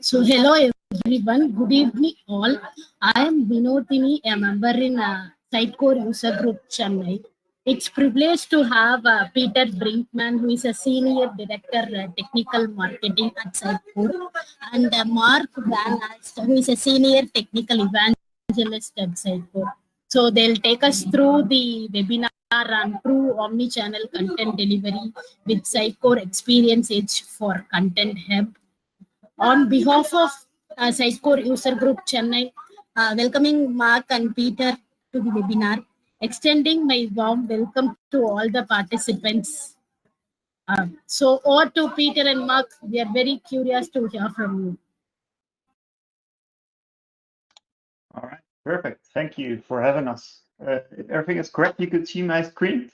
So hello everyone, good evening all. I am Vinodini, a member in Sitecore user group Chennai. It's privileged to have Peter Brinkman, who is a senior director technical marketing at Sitecore, and Mark Van Alst, who is a senior technical evangelist at Sitecore. So they'll take us through the webinar on true omnichannel content delivery with Sitecore Experience Edge for Content Hub. On behalf of Sitecore User Group Chennai, welcoming Mark and Peter to the webinar, extending my warm welcome to all the participants. So over to Peter and Mark, we are very curious to hear from you. All right, perfect. Thank you for having us. If everything is correct, you could see my screen?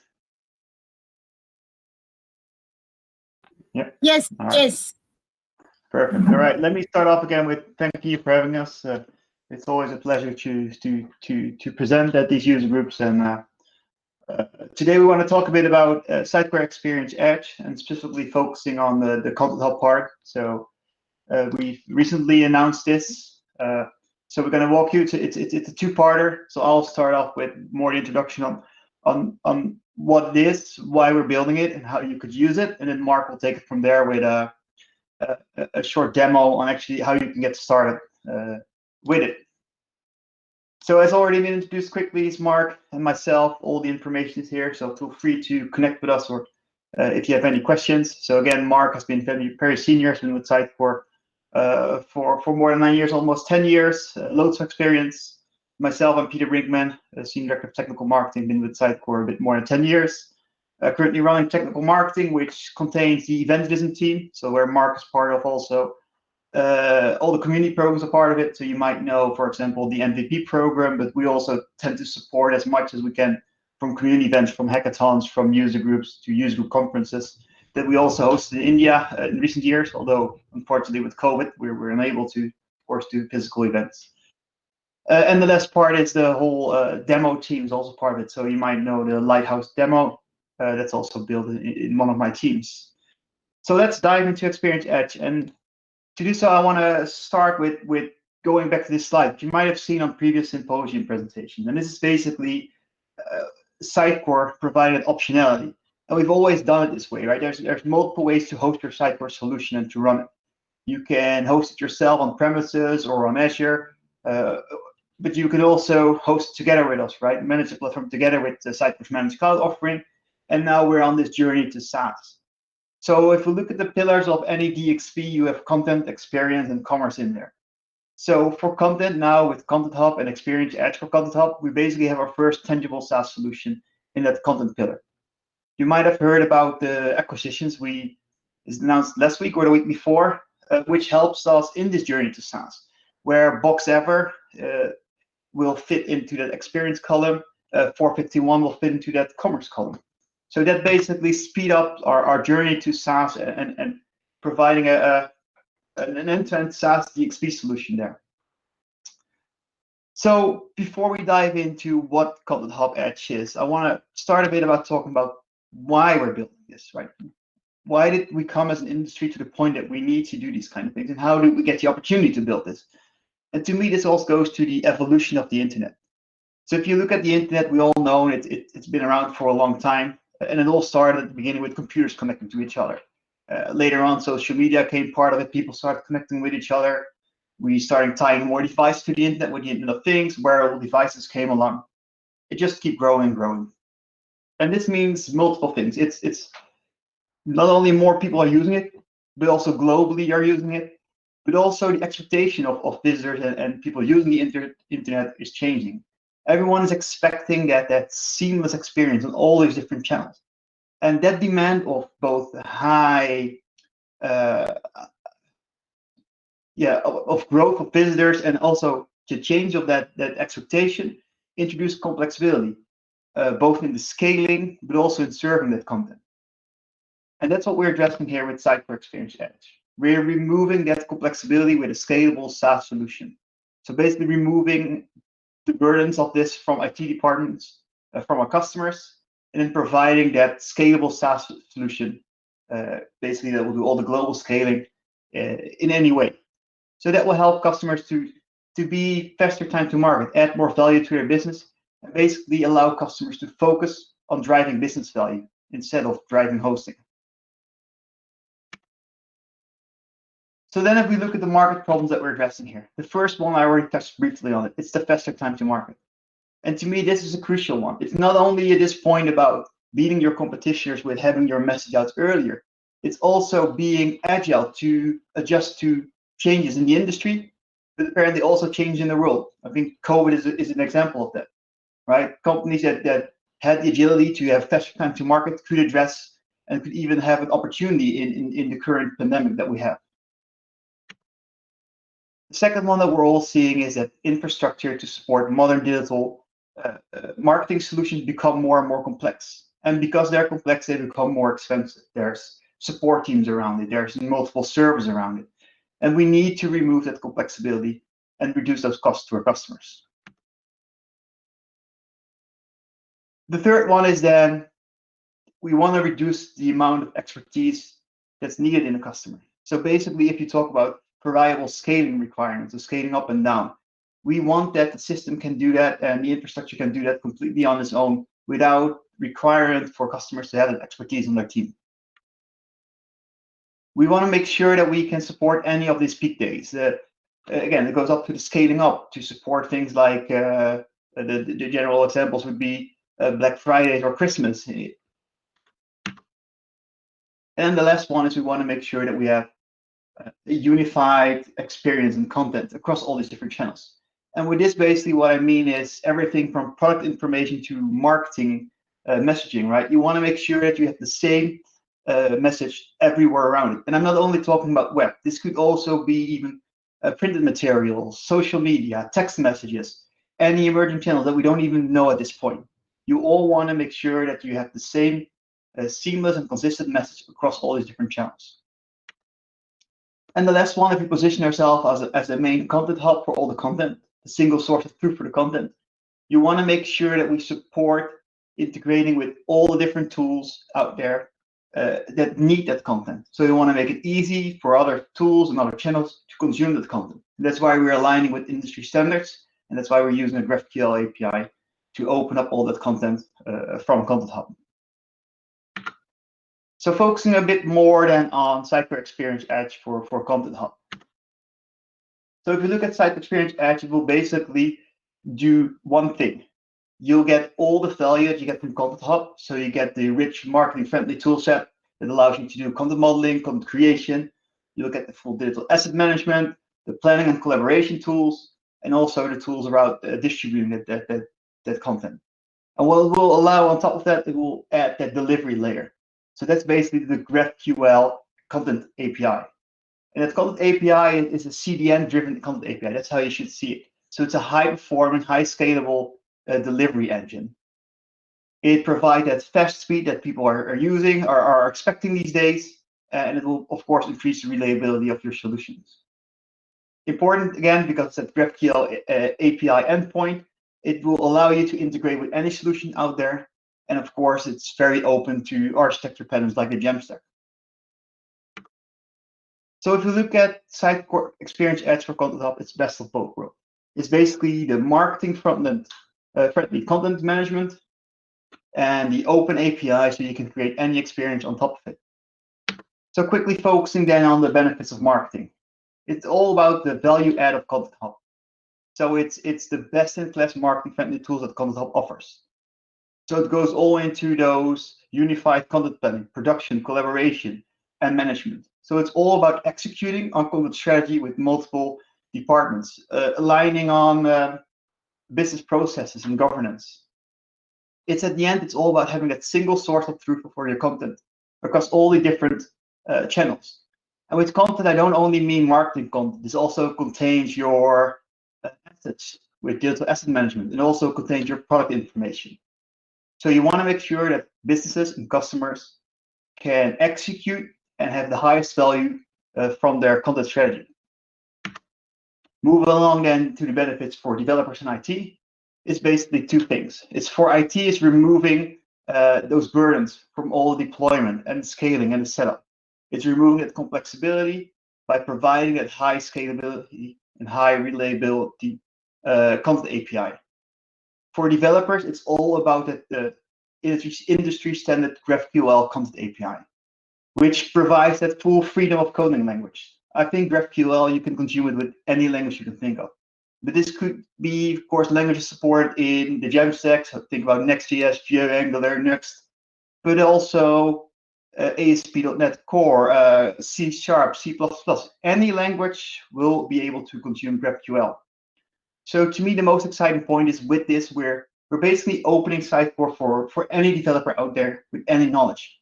Yeah. Yes, right. yes. Perfect. All right, let me start off again with thank you for having us. It's always a pleasure to present at these user groups, and today we want to talk a bit about Sitecore Experience Edge, and specifically focusing on the Content Hub part. So we recently announced this. So we're going to walk you. It's a two-parter. So I'll start off with more the introduction on what it is, why we're building it, and how you could use it, and then Mark will take it from there with a short demo on actually how you can get started with it. So as already been introduced quickly, it's Mark and myself. All the information is here, so feel free to connect with us or if you have any questions. So again, Mark has been very senior, has been with Sitecore for more than 9 years, almost 10 years, loads of experience. Myself, I'm Peter Brinkman, Senior Director of Technical Marketing, been with Sitecore a bit more than 10 years. Currently running technical marketing, which contains the evangelism team, so where Mark is part of also. All the community programs are part of it, so you might know, for example, the MVP program, but we also tend to support as much as we can from community events, from hackathons, from user groups to user group conferences that we also hosted in India in recent years, although unfortunately with COVID, we were unable to, of course, do physical events. And the last part is the whole demo team is also part of it, so you might know the Lighthouse Demo. That's also built in one of my teams. So let's dive into Experience Edge. And to do so, I want to start with going back to this slide you might have seen on previous symposium presentations. And this is basically Sitecore provided optionality. And we've always done it this way, right? There's multiple ways to host your Sitecore solution and to run it. You can host it yourself on premises or on Azure, but you can also host it together with us, right? Manage the platform together with the Sitecore's Managed Cloud offering. And now we're on this journey to SaaS. So if we look at the pillars of any DXP, you have content, experience, and commerce in there. So for content now with Content Hub and Experience Edge for Content Hub, we basically have our first tangible SaaS solution in that content pillar. You might have heard about the acquisitions we announced last week or the week before, which helps us in this journey to SaaS, where BoxEver will fit into that experience column, 451 will fit into that commerce column. So that basically speed up our journey to SaaS and providing an end-to-end SaaS DXP solution there. So before we dive into what Content Hub Edge is, I want to start a bit about talking about why we're building this, right? Why did we come as an industry to the point that we need to do these kind of things, and how did we get the opportunity to build this? And to me, this also goes to the evolution of the internet. So if you look at the internet, we all know it's been around for a long time. And it all started at the beginning with computers connecting to each other. Later on, social media came part of it. People started connecting with each other. We started tying more devices to the internet with the Internet of Things. Wearable devices came along. It just keeps growing and growing. And this means multiple things. It's not only more people are using it, but also globally are using it. But also the expectation of visitors and people using the internet is changing. Everyone is expecting that seamless experience on all these different channels. And that demand of both high, of growth of visitors and also the change of that expectation introduced complexity, both in the scaling, but also in serving that content. And that's what we're addressing here with Sitecore Experience Edge. we're removing that complexity with a scalable SaaS solution. So basically removing the burdens of this from IT departments, from our customers, and then providing that scalable SaaS solution, basically that will do all the global scaling in any way. So that will help customers to be faster time to market, add more value to their business, and basically allow customers to focus on driving business value instead of driving hosting. So then if we look at the market problems that we're addressing here, the first one I already touched briefly on it, it's the faster time to market. And to me, this is a crucial one. It's not only at this point about beating your competitors with having your message out earlier, it's also being agile to adjust to changes in the industry, but apparently also change in the world. I think COVID is an example of that, right? Companies that had the agility to have faster time to market could address and could even have an opportunity in the current pandemic that we have. The second one that we're all seeing is that infrastructure to support modern digital marketing solutions become more and more complex. And because they're complex, they become more expensive. There's support teams around it. There's multiple servers around it. And we need to remove that complexity and reduce those costs to our customers. The third one is then we want to reduce the amount of expertise that's needed in a customer. So basically, if you talk about variable scaling requirements, so scaling up and down, we want that the system can do that and the infrastructure can do that completely on its own without requirement for customers to have that expertise on their team. We want to make sure that we can support any of these peak days. Again, it goes up to the scaling up to support things like the general examples would be Black Friday or Christmas. And the last one is we want to make sure that we have a unified experience and content across all these different channels. And with this, basically what I mean is everything from product information to marketing messaging, right? You want to make sure that you have the same message everywhere around it. And I'm not only talking about web. This could also be even printed materials, social media, text messages, any emerging channels that we don't even know at this point. You all want to make sure that you have the same seamless and consistent message across all these different channels. And the last one, if we position ourselves as a main content hub for all the content, a single source of truth for the content, you want to make sure that we support integrating with all the different tools out there that need that content. So you want to make it easy for other tools and other channels to consume that content. And that's why we're aligning with industry standards, and that's why we're using a Graphql API to open up all that content from Content Hub. So focusing a bit more than on Sitecore Experience Edge for Content Hub. So if you look at Sitecore Experience Edge, it will basically do one thing. You'll get all the value that you get from Content Hub. So you get the rich marketing-friendly toolset that allows you to do content modeling, content creation. You'll get the full digital asset management, the planning and collaboration tools, and also the tools around distributing that content. And what it will allow on top of that, it will add that delivery layer. So that's basically the GraphQL content API. And that content API is a CDN-driven content API. That's how you should see it. So it's a high-performing, high-scalable delivery engine. It provides that fast speed that people are using, are expecting these days, and it will, of course, increase the reliability of your solutions. Important, again, because it's a GraphQL API endpoint, it will allow you to integrate with any solution out there. And of course, it's very open to architecture patterns like the Jamstack. So if you look at Sitecore Experience Edge for Content Hub, it's best of both worlds. It's basically the marketing front-end friendly content management and the open API so you can create any experience on top of it. So quickly focusing then on the benefits of marketing. It's all about the value add of Content Hub. So it's the best-in-class marketing friendly tools that Content Hub offers. So it goes all into those unified content planning, production, collaboration, and management. So it's all about executing on content strategy with multiple departments, aligning on business processes and governance. It's at the end, it's all about having that single source of truth for your content across all the different channels. And with content, I don't only mean marketing content. This also contains your assets with digital asset management and also contains your product information. So you want to make sure that businesses and customers can execute and have the highest value from their content strategy. Moving along then to the benefits for developers and IT, it's basically two things. It's for IT, is removing those burdens from all the deployment and scaling and the setup. It's removing that complexity by providing that high scalability and high reliability content API. For developers, it's all about the industry standard GraphQL content API, which provides that full freedom of coding language. I think GraphQL, you can consume it with any language you can think of. But this could be, of course, languages supported in the Jamstack. So think about Next.js, Angular, Next, but also ASP.NET Core, C#, C++. Any language will be able to consume GraphQL. So to me, the most exciting point is with this, we're basically opening Sitecore for any developer out there with any knowledge.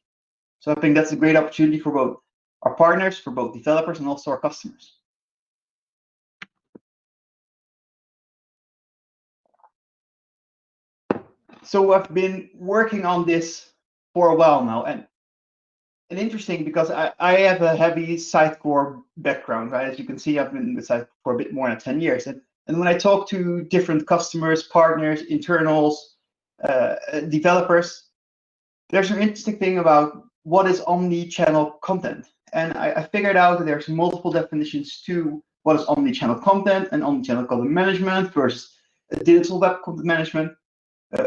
So I think that's a great opportunity for both our partners, for both developers, and also our customers. So I've been working on this for a while now, and interesting because I have a heavy Sitecore background, right? As you can see, I've been with Sitecore for a bit more than 10 years. And when I talk to different customers, partners, internals, developers, there's an interesting thing about what is omni-channel content. And I figured out that there's multiple definitions to what is omni-channel content and omni-channel content management versus digital web content management.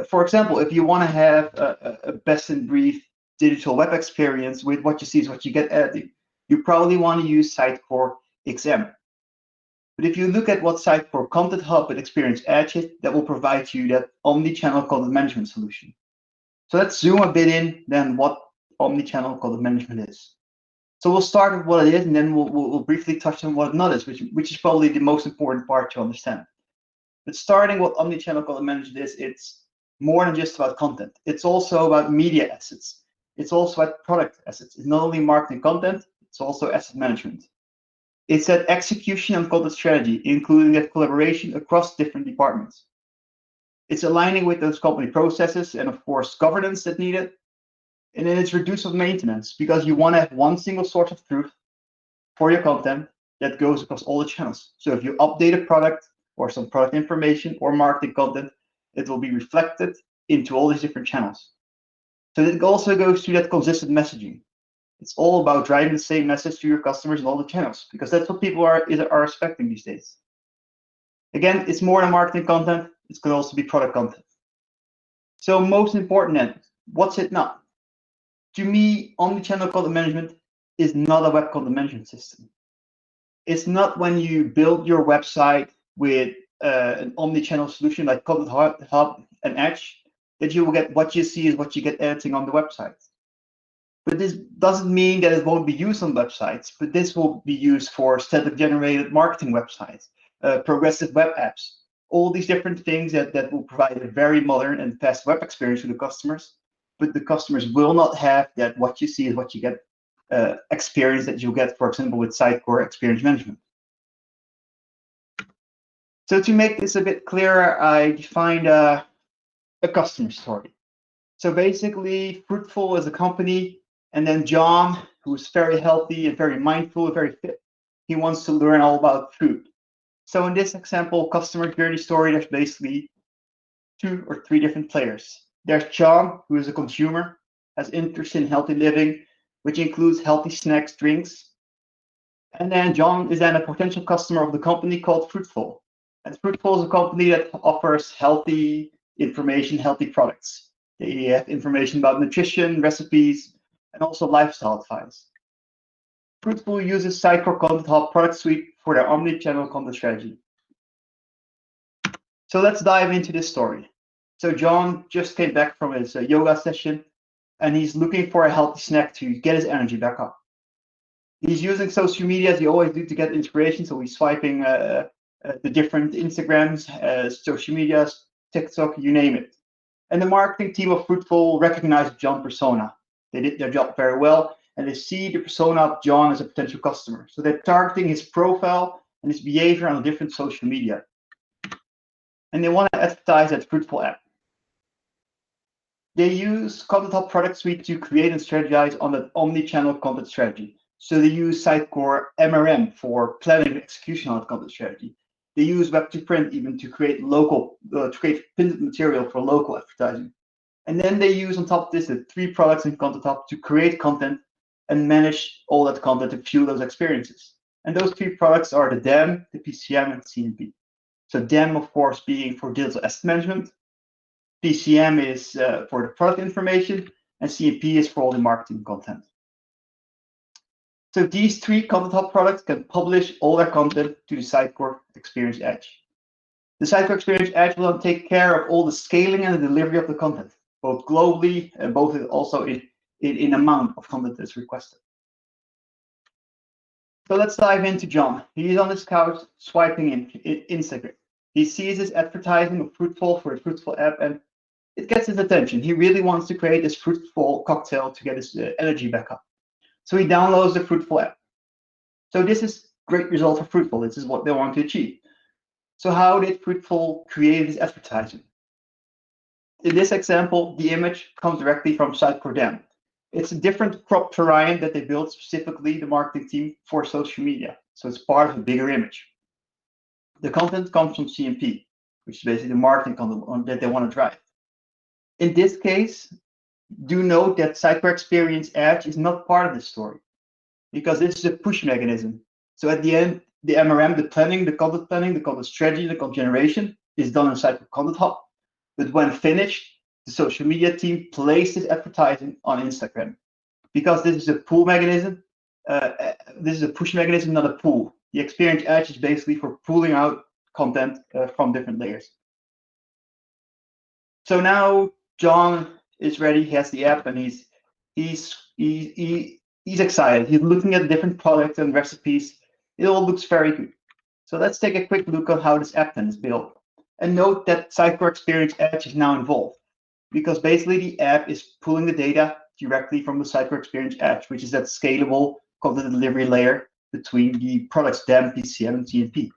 For example, if you want to have a best-in-breed digital web experience with what you see is what you get editing, you probably want to use Sitecore XM. But if you look at what Sitecore Content Hub and Experience Edge is, that will provide you that omni-channel content management solution. So let's zoom a bit in then what omni-channel content management is. So we'll start with what it is, and then we'll briefly touch on what it not is, which is probably the most important part to understand. But starting what omni-channel content management is, it's more than just about content. It's also about media assets. It's also about product assets. It's not only marketing content, it's also asset management. It's that execution and content strategy, including that collaboration across different departments. It's aligning with those company processes and, of course, governance that needed. And then it's reduce of maintenance, because you want to have one single source of truth for your content that goes across all the channels. So if you update a product or some product information or marketing content, it will be reflected into all these different channels. So it also goes to that consistent messaging. It's all about driving the same message to your customers in all the channels, because that's what people are expecting these days. Again, it's more than marketing content. It can also be product content. So most important then, what's it not? To me, omnichannel content management is not a web content management system. It's not when you build your website with an omnichannel solution like Content Hub and Edge that you will get what you see is what you get editing on the website. But this doesn't mean that it won't be used on websites, but this will be used for static generated marketing websites, progressive web apps, all these different things that will provide a very modern and fast web experience to the customers. But the customers will not have that what you see is what you get experience that you get, for example, with Sitecore Experience Management. So to make this a bit clearer, I defined a customer story. So basically, Fruitful is a company, and then John, who's very healthy and very mindful and very fit, he wants to learn all about food. So in this example, customer journey story, there's basically 2 or 3 different players. There's John, who is a consumer, has interest in healthy living, which includes healthy snacks, drinks. And then John is then a potential customer of the company called Fruitful. And Fruitful is a company that offers healthy information, healthy products. They have information about nutrition, recipes, and also lifestyle advice. Fruitful uses Sitecore Content Hub product suite for their omni-channel content strategy. So let's dive into this story. So John just came back from his yoga session, and he's looking for a healthy snack to get his energy back up. He's using social media as he always do to get inspiration. So he's swiping the different Instagrams, social medias, TikTok, you name it. And the marketing team of Fruitful recognized John persona. They did their job very well, and they see the persona of John as a potential customer. So they're targeting his profile and his behavior on different social media. And they want to advertise that Fruitful app. They use Content Hub product suite to create and strategize on that omni-channel content strategy. So they use Sitecore MRM for planning and execution of content strategy. They use Web2Print even to create printed material for local advertising. And then they use on top of this the 3 products in Content Hub to create content and manage all that content to fuel those experiences. And those 3 products are the DAM, the PCM, and CMP. So DAM, of course, being for digital asset management. PCM is for the product information, and CMP is for all the marketing content. So these 3 Content Hub products can publish all their content to the Sitecore Experience Edge. The Sitecore Experience Edge will take care of all the scaling and the delivery of the content, both globally and both also in amount of content that's requested. So let's dive into John. He's on his couch swiping in Instagram. He sees this advertising of Fruitful for the Fruitful app, and it gets his attention. He really wants to create this Fruitful cocktail to get his energy back up. So he downloads the Fruitful app. So this is great result for Fruitful. This is what they want to achieve. So how did Fruitful create this advertising? In this example, the image comes directly from Sitecore DAM. It's a different crop variant that they built specifically, the marketing team, for social media. So it's part of a bigger image. The content comes from CMP, which is basically the marketing content that they want to drive. In this case, do note that Sitecore Experience Edge is not part of this story, because this is a push mechanism. So at the end, the MRM, the content strategy, the content generation is done in Sitecore Content Hub. But when finished, the social media team places advertising on Instagram. Because this is a pull mechanism, this is a push mechanism, not a pull. The Experience Edge is basically for pulling out content from different layers. So now John is ready. He has the app, and he's excited. He's looking at different products and recipes. It all looks very good. So let's take a quick look at how this app then is built. And note that Sitecore Experience Edge is now involved, because basically the app is pulling the data directly from the Sitecore Experience Edge, which is that scalable content delivery layer between the products DAM, PCM, and CMP.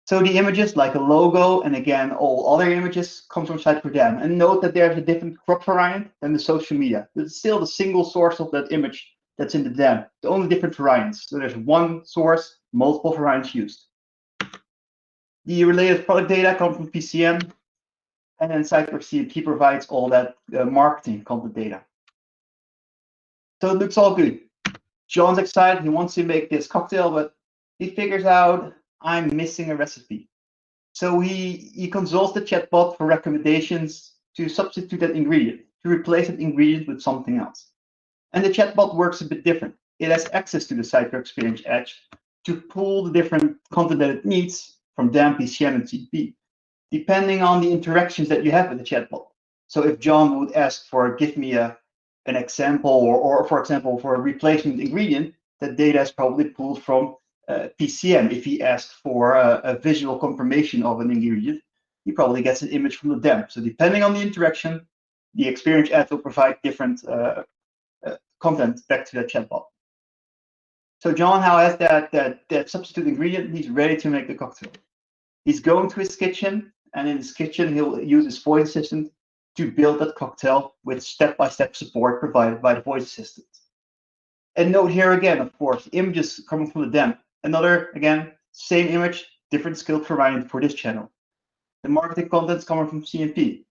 So the images, like a logo, and again, all other images, come from Sitecore DAM. And note that there's a different crop variant than the social media. It's still the single source of that image that's in the DAM, the only different variants. So there's one source, multiple variants used. The related product data come from PCM, and then Sitecore CMP provides all that marketing content data. So it looks all good. John's excited. He wants to make this cocktail, but he figures out, I'm missing a recipe. So he consults the chatbot for recommendations to substitute that ingredient, to replace that ingredient with something else. And the chatbot works a bit different. It has access to the Sitecore Experience Edge to pull the different content that it needs from DAM, PCM, and CMP, depending on the interactions that you have with the chatbot. So if John would ask for, give me an example, or for example, for a replacement ingredient, that data is probably pulled from PCM. If he asked for a visual confirmation of an ingredient, he probably gets an image from the DAM. So depending on the interaction, the Experience Edge will provide different content back to the chatbot. So John now has that substitute ingredient. He's ready to make the cocktail. He's going to his kitchen, and in his kitchen, he'll use his voice assistant to build that cocktail with step-by-step support provided by the voice assistant. And note here again, of course, images coming from the DAM. Another, again, same image, different skill variant for this channel. The marketing content's coming from CMP.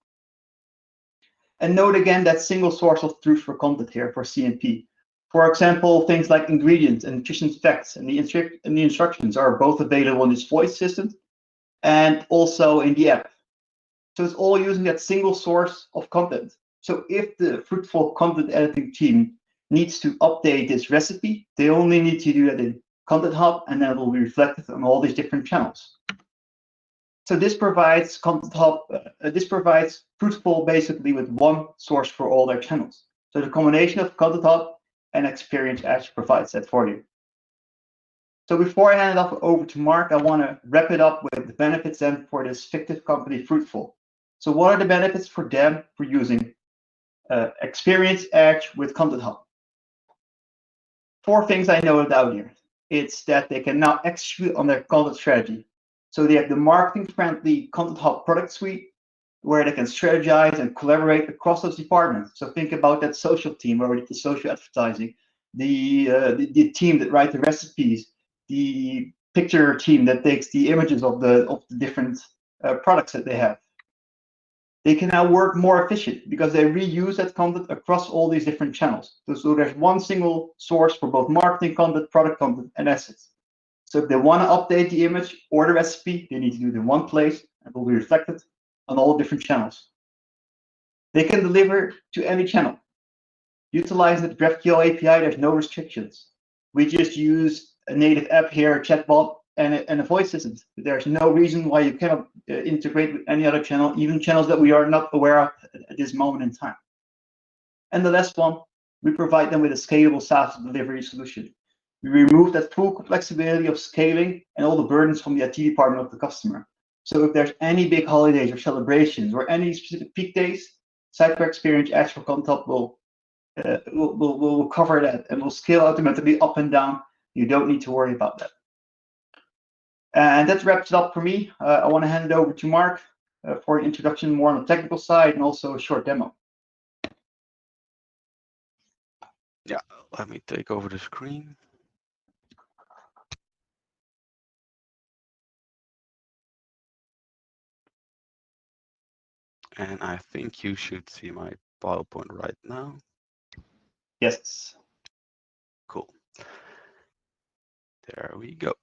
And note again that single source of truth for content here for CMP. For example, things like ingredients and nutrition facts and the instructions are both available in this voice assistant and also in the app. So it's all using that single source of content. So if the Fruitful content editing team needs to update this recipe, they only need to do that in Content Hub, and then it will be reflected on all these different channels. So this provides Content Hub, this provides Fruitful basically with one source for all their channels. So the combination of Content Hub and Experience Edge provides that for you. So before I hand it off over to Mark, I want to wrap it up with the benefits then for this fictive company, Fruitful. So what are the benefits for them for using Experience Edge with Content Hub? 4 things I noted out here. It's that they can now execute on their content strategy. So they have the marketing-friendly Content Hub product suite, where they can strategize and collaborate across those departments. So think about that social team where we did the social advertising. the team that write the recipes, the picture team that takes the images of the different products that they have. They can now work more efficient because they reuse that content across all these different channels. So there's one single source for both marketing content, product content, and assets. So if they want to update the image or the recipe, they need to do it in one place and it will be reflected on all different channels. They can deliver to any channel. Utilizing the Graphql API, there's no restrictions. We just use a native app here, a chatbot, and a voice assistant. There's no reason why you cannot integrate with any other channel, even channels that we are not aware of at this moment in time. And the last one, we provide them with a scalable SaaS delivery solution. We remove that full complexity of scaling and all the burdens from the IT department of the customer. So if there's any big holidays or celebrations or any specific peak days, Sitecore Experience Edge for Content will cover that and will scale automatically up and down. You don't need to worry about that. And that wraps it up for me. I want to hand it over to Mark for an introduction more on the technical side and also a short demo. Yeah, let me take over the screen. And I think you should see my PowerPoint right now. Yes. Cool. There we go.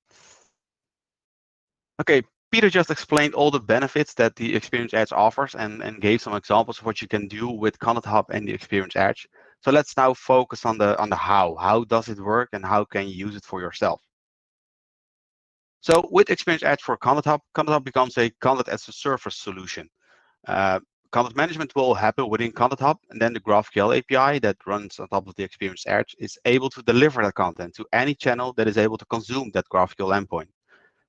Okay, Peter just explained all the benefits that the Experience Edge offers and gave some examples of what you can do with Content Hub and the Experience Edge. So let's now focus on the how. How does it work and how can you use it for yourself? So with Experience Edge for Content Hub becomes a content as a service solution. Content management will happen within Content Hub, and then the Graphql API that runs on top of the Experience Edge is able to deliver that content to any channel that is able to consume that Graphql endpoint.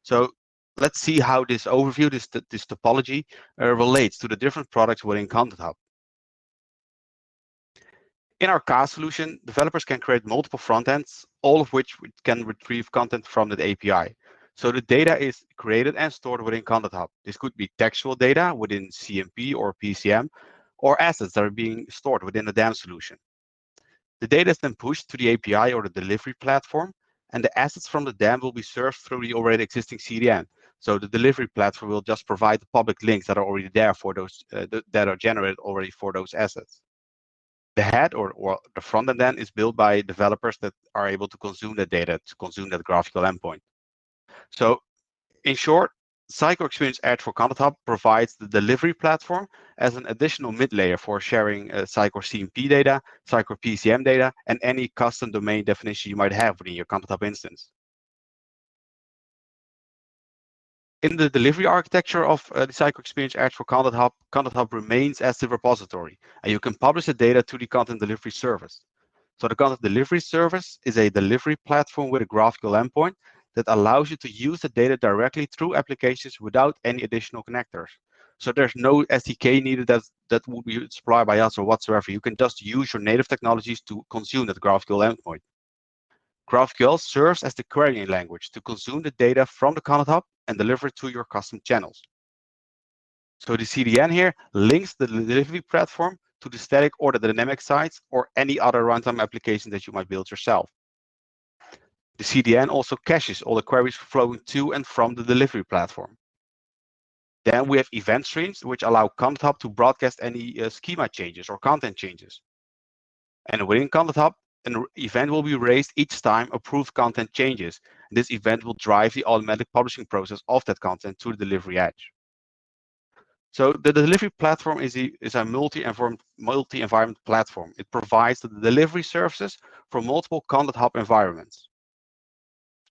So let's see how this overview, this topology, relates to the different products within Content Hub. In our CAS solution, developers can create multiple front ends, all of which can retrieve content from that API. So the data is created and stored within Content Hub. This could be textual data within CMP or PCM, or assets that are being stored within the DAM solution. The data is then pushed to the API or the delivery platform, and the assets from the DAM will be served through the already existing CDN. So the delivery platform will just provide the public links that are already there for those that are generated already for those assets. The head or the front end then is built by developers that are able to consume that data, to consume that Graphql endpoint. So in short, Sitecore Experience Edge for Content Hub provides the delivery platform as an additional mid layer for sharing Sitecore CMP data, Sitecore PCM data, and any custom domain definition you might have within your Content Hub instance. In the delivery architecture of the Sitecore Experience Edge for Content Hub remains as the repository, and you can publish the data to the content delivery service. So the content delivery service is a delivery platform with a Graphql endpoint that allows you to use the data directly through applications without any additional connectors. So there's no SDK needed that will be supplied by us or whatsoever. You can just use your native technologies to consume that Graphql endpoint. GraphQL serves as the querying language to consume the data from the Content Hub and deliver it to your custom channels. So the CDN here links the delivery platform to the static or the dynamic sites or any other runtime application that you might build yourself. The CDN also caches all the queries flowing to and from the delivery platform. Then we have event streams, which allow Content Hub to broadcast any schema changes or content changes. And within Content Hub, an event will be raised each time approved content changes. This event will drive the automatic publishing process of that content to the delivery edge. So the delivery platform is a multi-environment platform. It provides the delivery services for multiple Content Hub environments.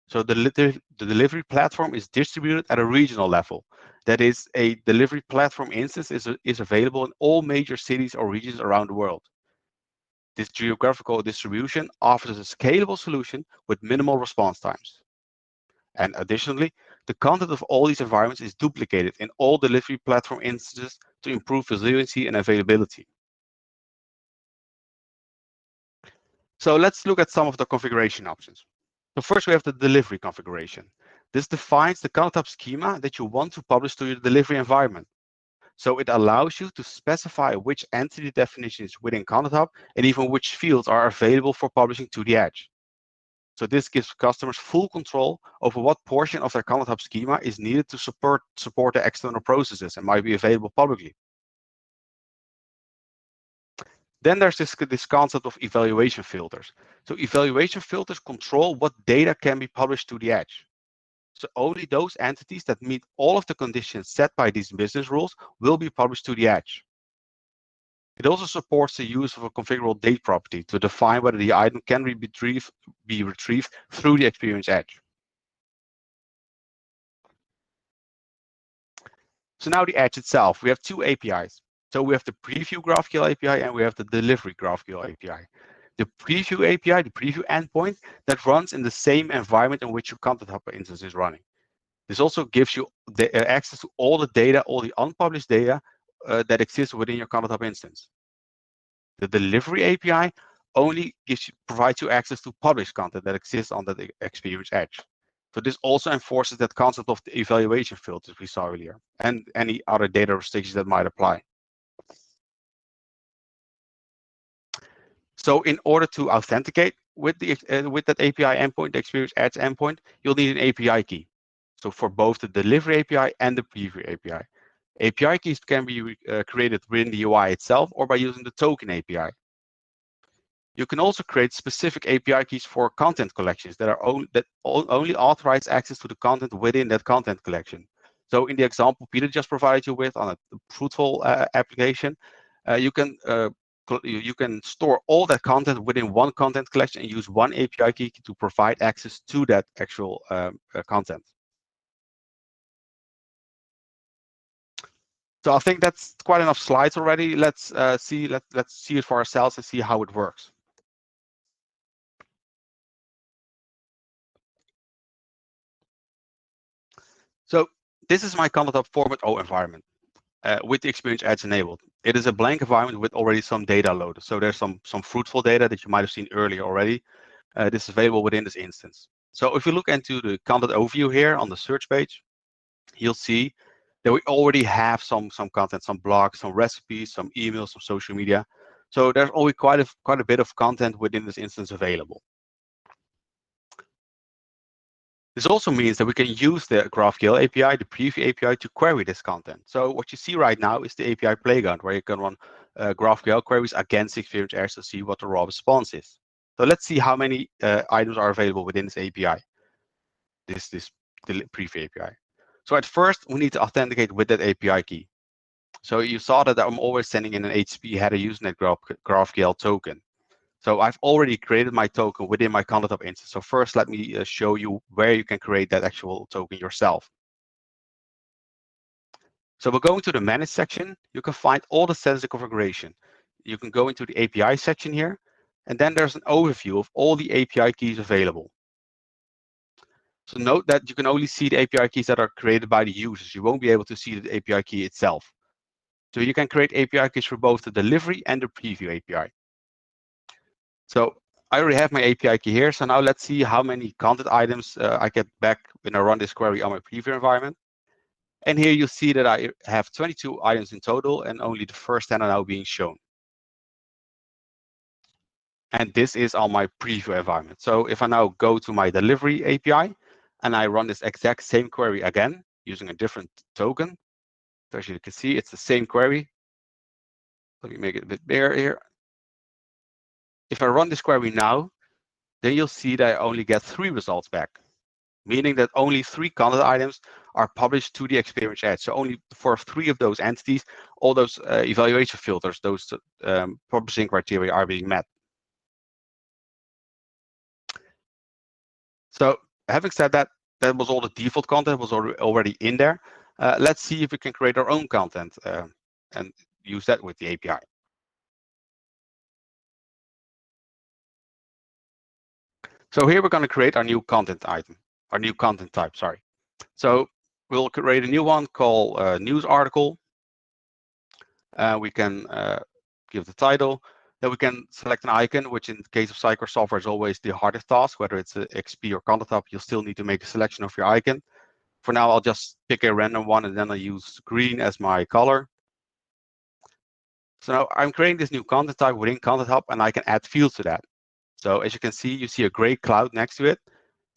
So the delivery platform is distributed at a regional level. That is, a delivery platform instance is available in all major cities or regions around the world. This geographical distribution offers a scalable solution with minimal response times. And additionally, the content of all these environments is duplicated in all delivery platform instances to improve resiliency and availability. So let's look at some of the configuration options. So first we have the delivery configuration. This defines the Content Hub schema that you want to publish to your delivery environment. So it allows you to specify which entity definitions within Content Hub and even which fields are available for publishing to the edge. So this gives customers full control over what portion of their Content Hub schema is needed to support the external processes and might be available publicly. Then there's this concept of evaluation filters. So evaluation filters control what data can be published to the edge. So only those entities that meet all of the conditions set by these business rules will be published to the edge. It also supports the use of a configurable date property to define whether the item can be retrieved through the experience edge. So now the edge itself, we have two APIs. So we have the preview GraphQL API and we have the delivery GraphQL API. The preview API, the preview endpoint, that runs in the same environment in which your Content Hub instance is running. This also gives you access to all the data, all the unpublished data that exists within your Content Hub instance. The delivery API only provides you access to published content that exists on the experience edge. So this also enforces that concept of the evaluation filters we saw earlier and any other data restrictions that might apply. So in order to authenticate with that API endpoint, the experience edge endpoint, you'll need an API key. So for both the delivery API and the preview API. API keys can be created within the UI itself or by using the token API. You can also create specific API keys for content collections that only authorize access to the content within that content collection. So in the example Peter just provided you with on a fruitful application, you can store all that content within one content collection and use one API key to provide access to that actual content. So I think that's quite enough slides already. Let's see it for ourselves and see how it works. So this is my Content Hub Format O environment with the Experience Edge enabled. It is a blank environment with already some data loaded. So there's some fruitful data that you might have seen earlier already. This is available within this instance. So if you look into the content overview here on the search page, you'll see that we already have some content, some blogs, some recipes, some emails, some social media. So there's already quite a bit of content within this instance available. This also means that we can use the GraphQL API, the preview API, to query this content. So what you see right now is the API playground, where you can run GraphQL queries against Experience Edge to see what the raw response is. So let's see how many items are available within this API, this preview API. So at first, we need to authenticate with that API key. So you saw that I'm always sending in an HTTP header Usenet GraphQL token. So I've already created my token within my Content Hub instance. So first, let me show you where you can create that actual token yourself. So we're going to the Manage section. You can find all the settings and configuration. You can go into the API section here, and then there's an overview of all the API keys available. So note that you can only see the API keys that are created by the users. You won't be able to see the API key itself. So you can create API keys for both the delivery and the preview API. So I already have my API key here. So now let's see how many content items I get back when I run this query on my preview environment. And here you see that I have 22 items in total, and only the first 10 are now being shown. And this is on my preview environment. So if I now go to my delivery API and I run this exact same query again using a different token, so as you can see, it's the same query. Let me make it a bit bigger here. If I run this query now, then you'll see that I only get 3 results back, meaning that only 3 content items are published to the Experience Edge. So only for 3 of those entities, all those evaluation filters, those publishing criteria are being met. So having said that, that was all the default content was already in there. Let's see if we can create our own content and use that with the API. So here we're going to create our new content item, our new content type, sorry. So we'll create a new one called news article. We can give the title. Then we can select an icon, which in the case of Sitecore software is always the hardest task, whether it's a XP or Content Hub, you'll still need to make a selection of your icon. For now, I'll just pick a random one and then I'll use green as my color. So now I'm creating this new content type within Content Hub, and I can add fields to that. So as you can see, you see a gray cloud next to it,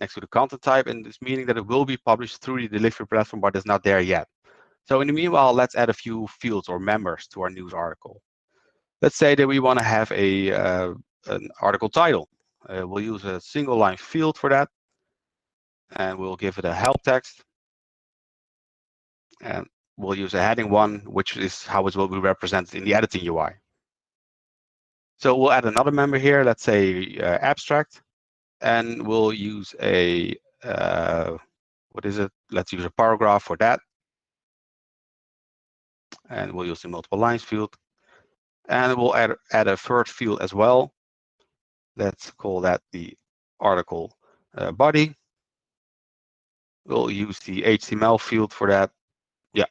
next to the content type, and it's meaning that it will be published through the delivery platform, but it's not there yet. So in the meanwhile, let's add a few fields or members to our news article. Let's say that we want to have an article title. We'll use a single line field for that, and we'll give it a help text. And we'll use a heading one, which is how it will be represented in the editing UI. So we'll add another member here, let's say abstract, and we'll use a, what is it? Let's use a paragraph for that. And we'll use the multiple lines field. And we'll add a third field as well. Let's call that the article body. We'll use the HTML field for that. Yeah.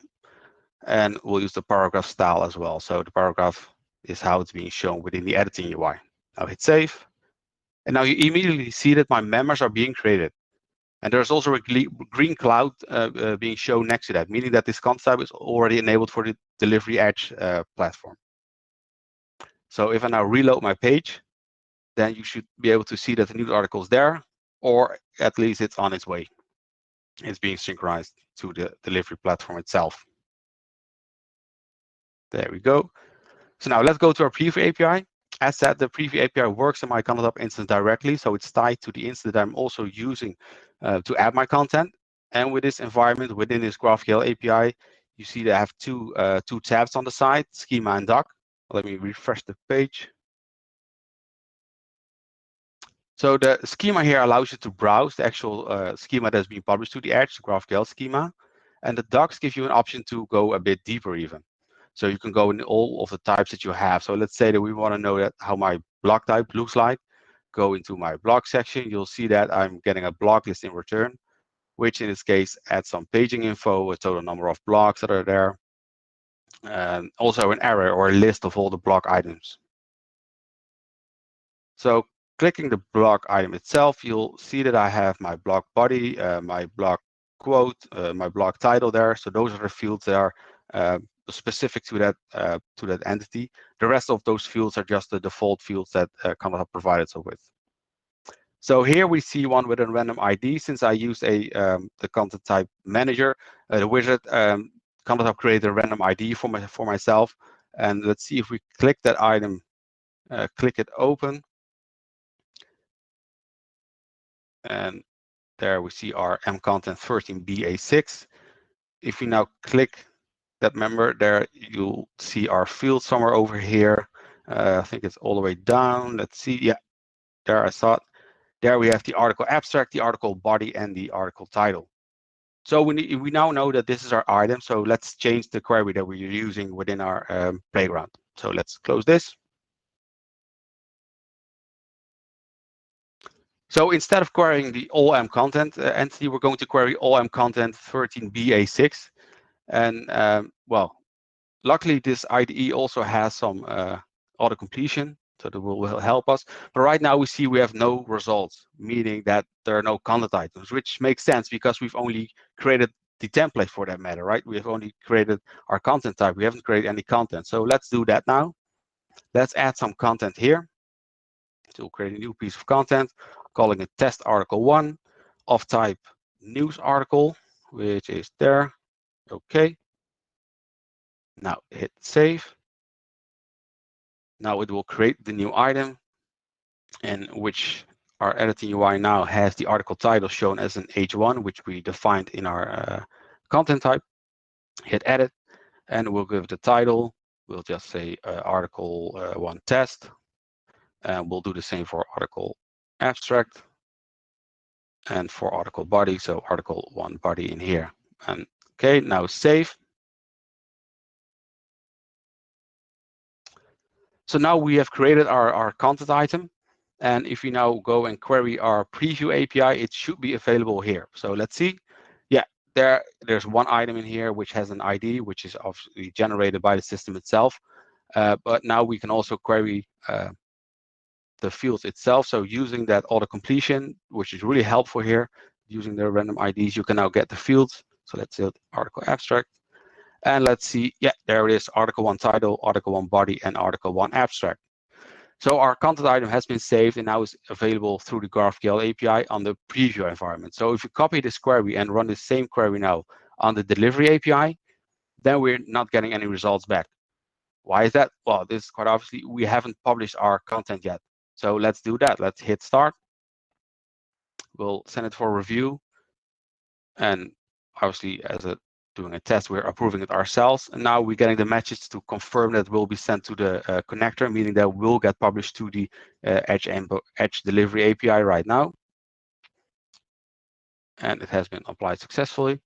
And we'll use the paragraph style as well. So the paragraph is how it's being shown within the editing UI. Now hit save. And now you immediately see that my members are being created. And there's also a green cloud being shown next to that, meaning that this content type is already enabled for the Delivery Edge platform. So if I now reload my page, then you should be able to see that the news article is there, or at least it's on its way. It's being synchronized to the delivery platform itself. There we go. So now let's go to our preview API. As said, the preview API works in my Content Hub instance directly, so it's tied to the instance that I'm also using to add my content. And with this environment, within this GraphQL API, you see that I have two tabs on the side, Schema and Doc. Let me refresh the page. So the schema here allows you to browse the actual schema that's being published to the Edge, the GraphQL schema. And the docs give you an option to go a bit deeper even. So you can go in all of the types that you have. So let's say that we want to know that how my block type looks like. Go into my block section. You'll see that I'm getting a block list in return, which in this case adds some paging info, a total number of blocks that are there, and also an array or a list of all the block items. So clicking the block item itself, you'll see that I have my block body, my block quote, my block title there. So those are the fields that are specific to that entity. The rest of those fields are just the default fields that Content Hub provided us with. So here we see one with a random ID. Since I used the content type manager, the wizard, Content Hub created a random ID for myself. And let's see if we click that item, click it open. And there we see our mcontent 13BA6. If we now click that member there, you'll see our field somewhere over here. I think it's all the way down. Let's see. Yeah, there I saw it. There we have the article abstract, the article body, and the article title. So we now know that this is our item. So let's change the query that we're using within our playground. So let's close this. So instead of querying the all mcontent entity, we're going to query all mcontent 13BA6. And well, luckily this IDE also has some auto-completion, so that will help us. But right now we see we have no results, meaning that there are no content items, which makes sense because we've only created the template for that matter, right? We have only created our content type. We haven't created any content. So let's do that now. Let's add some content here. So we'll create a new piece of content, calling it test article 1 of type news article, which is there. Okay. Now hit save. Now it will create the new item, in which our editing UI now has the article title shown as an H1, which we defined in our content type. Hit edit, and we'll give the title. We'll just say article 1 test, and we'll do the same for article abstract and for article body. So article 1 body in here. And okay, now save. So now we have created our content item. And if we now go and query our preview API, it should be available here. So let's see. Yeah, there's one item in here which has an ID, which is obviously generated by the system itself. But now we can also query the fields itself. So using that auto-completion, which is really helpful here, using the random IDs, you can now get the fields. So let's say article abstract. And let's see, yeah, there it is, article 1 title, article 1 body, and article 1 abstract. So our content item has been saved and now is available through the GraphQL API on the preview environment. So if you copy this query and run the same query now on the delivery API, then we're not getting any results back. Why is that? Well, this is quite obviously we haven't published our content yet. So let's do that. Let's hit start. We'll send it for review. And obviously, as doing a test, we're approving it ourselves. And now we're getting the message to confirm that will be sent to the connector, meaning that will get published to the Edge Delivery API right now. And it has been applied successfully.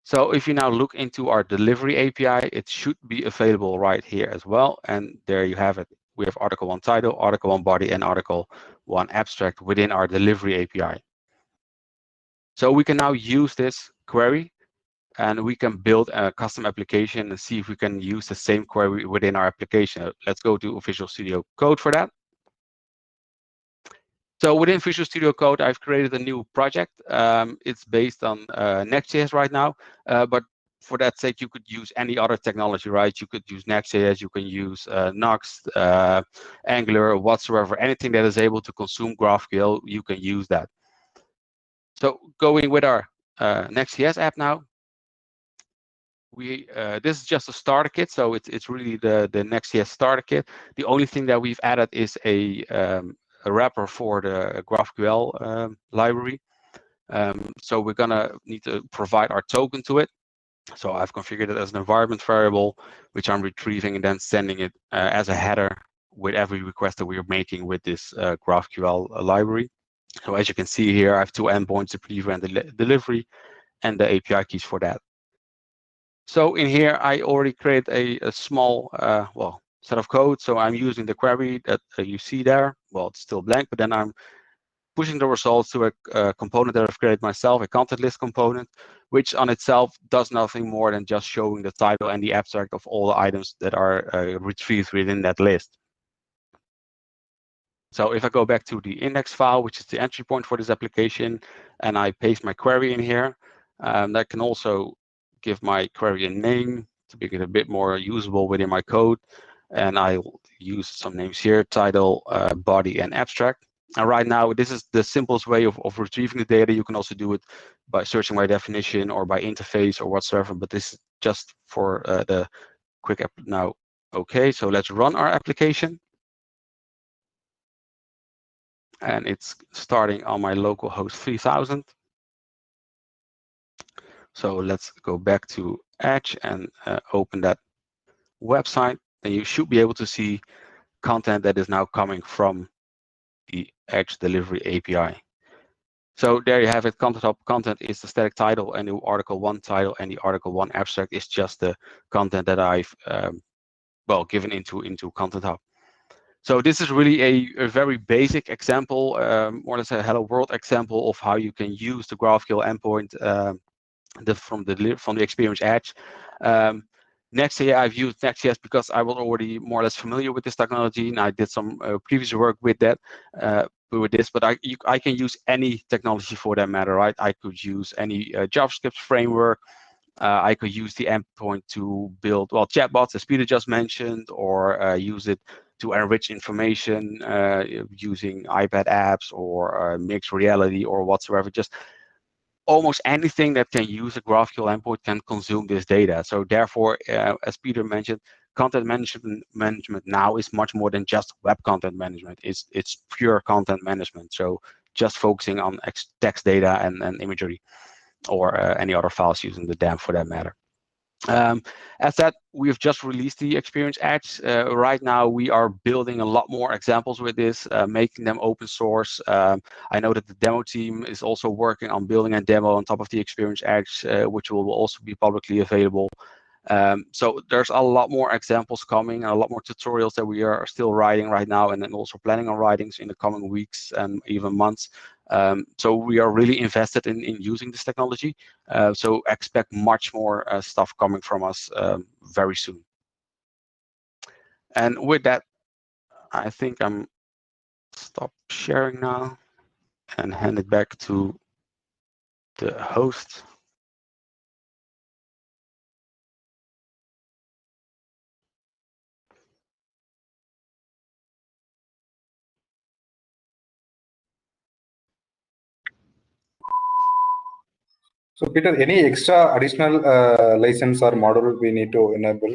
So if you now look into our delivery API, it should be available right here as well. And there you have it. We have article 1 title, article 1 body, and article 1 abstract within our delivery API. So we can now use this query and we can build a custom application and see if we can use the same query within our application. Let's go to Visual Studio Code for that. So within Visual Studio Code, I've created a new project. It's based on Next.js right now, but for that sake, you could use any other technology, right? You could use Next.js, you can use Nuxt, Angular, whatsoever. Anything that is able to consume GraphQL, you can use that. So going with our Next.js app now, this is just a starter kit, so it's really the Next.js starter kit. The only thing that we've added is a wrapper for the GraphQL library. So we're gonna need to provide our token to it. So I've configured it as an environment variable, which I'm retrieving and then sending it as a header with every request that we are making with this GraphQL library. So as you can see here, I have two endpoints, the preview and the delivery, and the API keys for that. So in here, I already created a small set of code. So I'm using the query that you see there. Well, it's still blank, but then I'm pushing the results to a component that I've created myself, a content list component, which on itself does nothing more than just showing the title and the abstract of all the items that are retrieved within that list. So if I go back to the index file, which is the entry point for this application, and I paste my query in here, that can also give my query a name to make it a bit more usable within my code. And I'll use some names here, title, body, and abstract. And right now, this is the simplest way of retrieving the data. You can also do it by searching by definition or by interface or whatsoever, but this is just for the quick app now. Okay, so let's run our application. And it's starting on my local host 3000. So let's go back to Edge and open that website. And you should be able to see content that is now coming from the Edge Delivery API. So there you have it. Content Hub content is the static title, and the article 1 title and the article 1 abstract is just the content that I've given into Content Hub. So this is really a very basic example, more or less a hello world example of how you can use the GraphQL endpoint from the Experience Edge. Next.js, I've used Next.js because I was already more or less familiar with this technology, and I did some previous work with that. But I can use any technology for that matter, right? I could use any JavaScript framework. I could use the endpoint to build chatbots, as Peter just mentioned, or use it to enrich information using iPad apps or mixed reality or whatsoever. Just almost anything that can use a GraphQL endpoint can consume this data. So therefore, as Peter mentioned, content management now is much more than just web content management. It's pure content management. So just focusing on text data and imagery or any other files using the DAM for that matter. As said, we've just released the Experience Edge. Right now, we are building a lot more examples with this, making them open source. I know that the demo team is also working on building a demo on top of the Experience Edge, which will also be publicly available. So there's a lot more examples coming, a lot more tutorials that we are still writing right now, and then also planning on writing in the coming weeks and even months. So we are really invested in using this technology. So expect much more stuff coming from us very soon. And with that, I think I'm stop sharing now and hand it back to the host. So Peter, any extra additional license or module we need to enable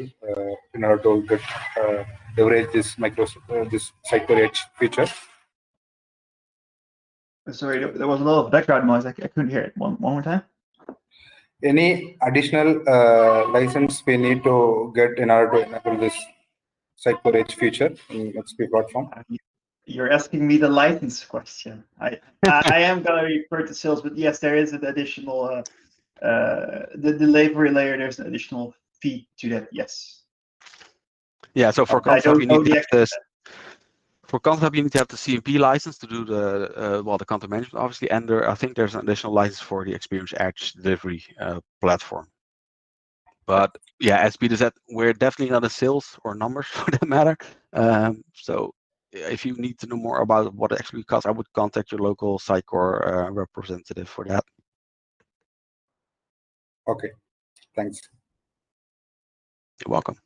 in order to get leverage this this Sitecore Edge feature? Sorry, there was a lot of background noise. I couldn't hear it. One more time. Any additional license we need to get in order to enable this Sitecore Edge feature in XP platform? You're asking me the license question. I am going to refer to sales, but yes, there is an additional the delivery layer. There's an additional fee to that. Yes. Yeah. So for I Content don't you know need to the have this. For Content you need to have the CMP license to do the the content management, obviously, and I think there's an additional license for the Experience Edge delivery platform. But yeah, as Peter said, we're definitely not a sales or numbers for that matter. So if you need to know more about what it actually costs, I would contact your local Sitecore representative for that. Okay, thanks. You're welcome.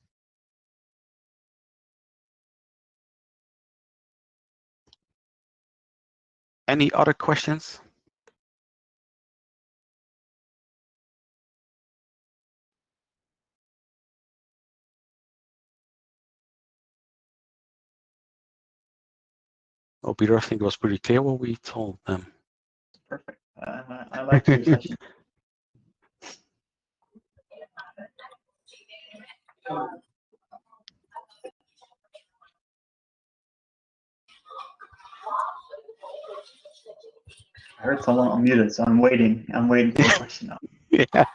Any other questions? Oh, Peter, I think it was pretty clear what we told them. Perfect. I like your session. I heard someone unmuted, so I'm waiting. I'm waiting for a question now. Yeah.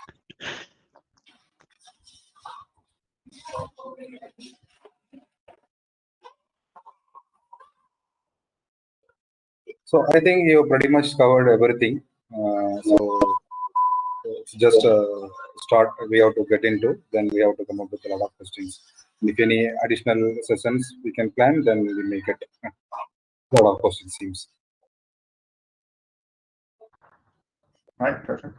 So I think you pretty much covered everything. So it's just a start we have to get into, then we have to come up with a lot of questions. And if any additional sessions we can plan, then we will make it a lot of questions seems. Right, perfect.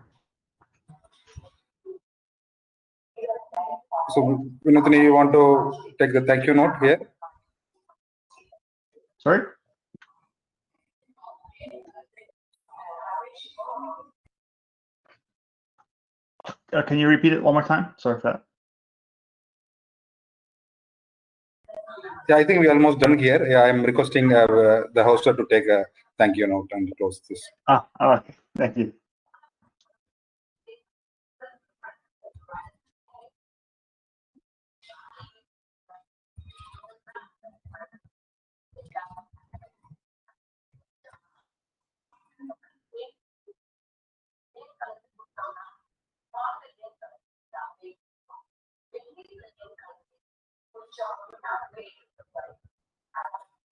So Vinodini, you want to take the thank you note here? Sorry? Can you repeat it one more time? Sorry for that. Yeah, I think we're almost done here. Yeah, I'm requesting the hoster to take a thank you note and close this. Okay. Thank you.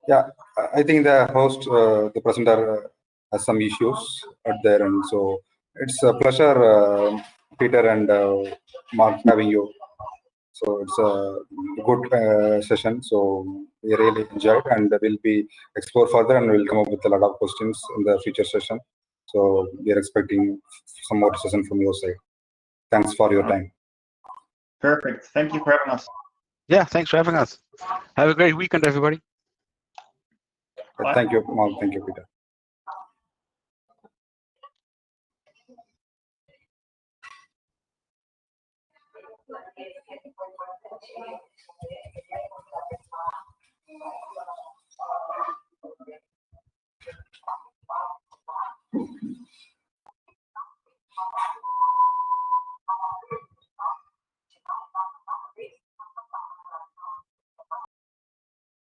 Yeah, I think the host, the presenter has some issues at there, and so it's a pleasure, Peter and Mark, having you. So it's a good session. So we really enjoyed, and we'll be explore further, and we'll come up with a lot of questions in the future session. So we are expecting some more session from your side. Thanks for your time. Perfect. Thank you for having us. Yeah, thanks for having us. Have a great weekend, everybody. Thank you, Mark. Thank you, Peter.